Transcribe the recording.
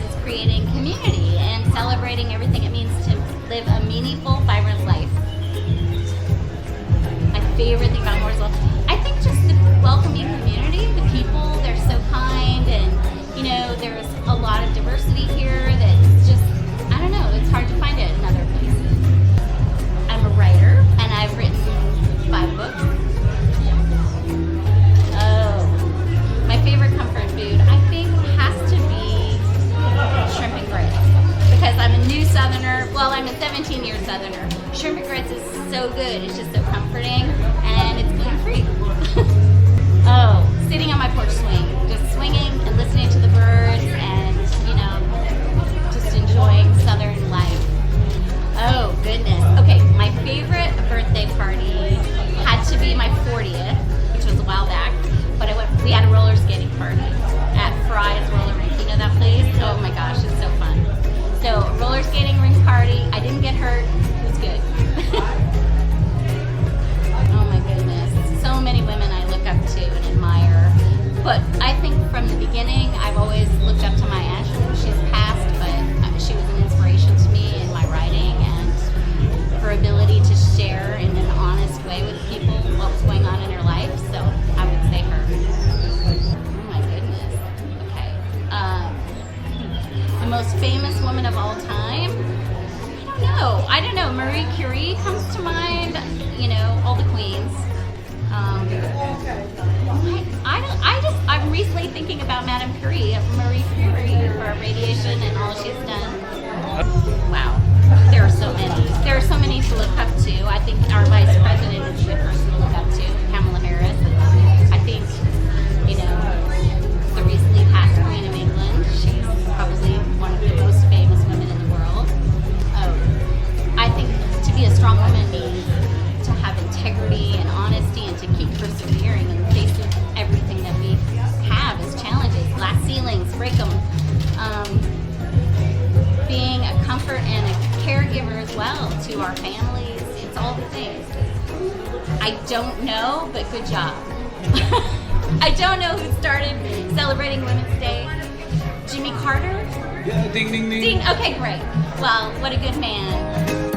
is creating community and celebrating everything it means to live a meaningful, vibrant life. My favorite thing about Mooresville, I think just the welcoming community, the people, they're so kind, and there's a lot of diversity here that's just, I don't know, it's hard to find it in other places. I'm a writer, and I've written 5 books. Oh, my favorite comfort food, I think, has to be shrimp and grits. Because I'm a new Southerner, well, I'm a 17-year Southerner. Shrimp and grits is so good, it's just so comforting, and it's gluten-free. Oh, sitting on my porch swing, just swinging and listening to the birds and, just enjoying Southern life. Oh, goodness. Okay, my favorite birthday party had to be my 40th, which was a while back, but we had a roller skating party at Fry's Roller Rink. You know that place? Oh my gosh, it's so fun. So, roller skating rink party. I didn't get hurt. It was good. Oh my goodness. So many women I look up to and admire. But I think from the beginning, I've always looked up to my aunt. She's passed, but she was an inspiration to me in my writing and her ability to share in an honest way with people what was going on in her life. So I would say her. Oh my goodness. Okay. The most famous woman of all time? I don't know. Marie Curie comes to mind. All the queens. I'm recently thinking about Madame Curie, Marie Curie, for radiation and all she's done. Wow, there are so many. There are so many to look up to. I think our vice president is a good person to look up to, Kamala Harris. And I think, the recently passed Queen of England. She's probably one of the most famous women in the world. I think to be a strong woman means to have integrity and honesty and to keep persevering in the face of everything that we have as challenges, glass ceilings, break them. Being a comfort and a caregiver as well to our families. It's all the things. I don't know, but good job. I don't know who started celebrating Women's Day. Jimmy Carter? Yeah, ding, ding, ding. Okay, great. Well, what a good man.